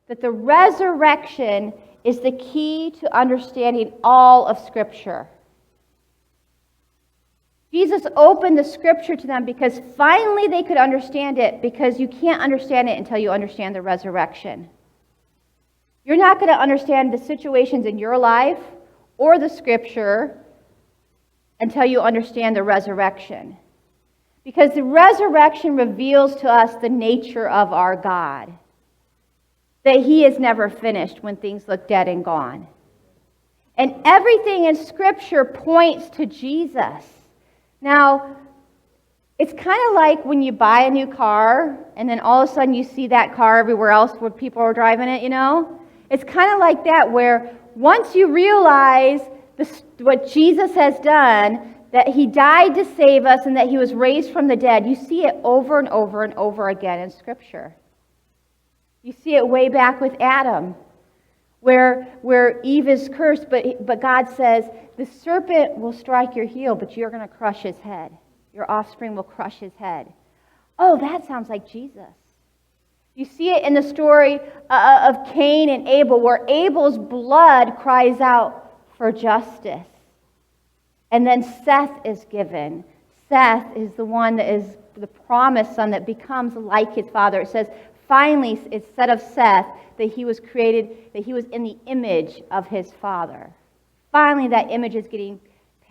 that the resurrection is the key to understanding all of Scripture. Jesus opened the Scripture to them because finally they could understand it, because you can't understand it until you understand the resurrection. You're not going to understand the situations in your life or the Scripture until you understand the resurrection. Because the resurrection reveals to us the nature of our God. That He is never finished when things look dead and gone. And everything in Scripture points to Jesus. Now, it's kind of like when you buy a new car and then all of a sudden you see that car everywhere else where people are driving it, you know? It's kind of like that, where once you realize what Jesus has done, that He died to save us and that He was raised from the dead, you see it over and over and over again in Scripture. You see it way back with Adam, where Eve is cursed, but God says, the serpent will strike your heel, but you're going to crush his head. Your offspring will crush his head. Oh, that sounds like Jesus. You see it in the story of Cain and Abel, where Abel's blood cries out for justice. And then Seth is given. Seth is the one that is the promised son that becomes like his father. It says, finally, it's said of Seth that he was created, that he was in the image of his father. Finally, that image is getting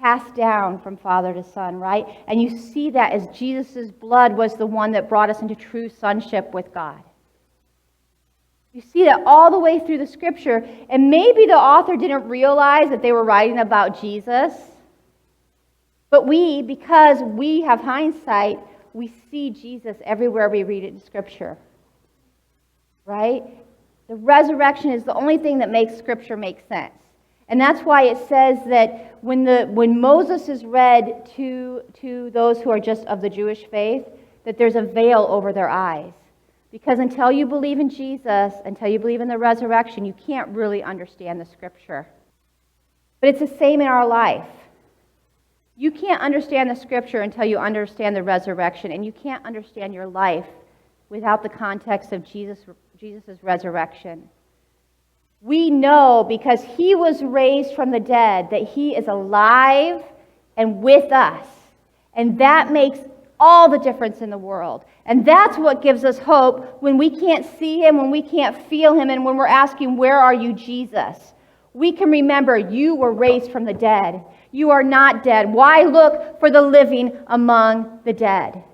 passed down from father to son, right? And you see that as Jesus' blood was the one that brought us into true sonship with God. You see that all the way through the Scripture. And maybe the author didn't realize that they were writing about Jesus. But because we have hindsight, we see Jesus everywhere we read it in Scripture. Right? The resurrection is the only thing that makes Scripture make sense. And that's why it says that when Moses is read to those who are just of the Jewish faith, that there's a veil over their eyes. Because until you believe in Jesus, until you believe in the resurrection, you can't really understand the Scripture. But it's the same in our life. You can't understand the Scripture until you understand the resurrection, and you can't understand your life without the context of Jesus' resurrection. We know, because He was raised from the dead, that He is alive and with us. And that makes all the difference in the world. And that's what gives us hope when we can't see Him, when we can't feel Him, and when we're asking, where are you, Jesus? We can remember, you were raised from the dead. You are not dead. Why look for the living among the dead?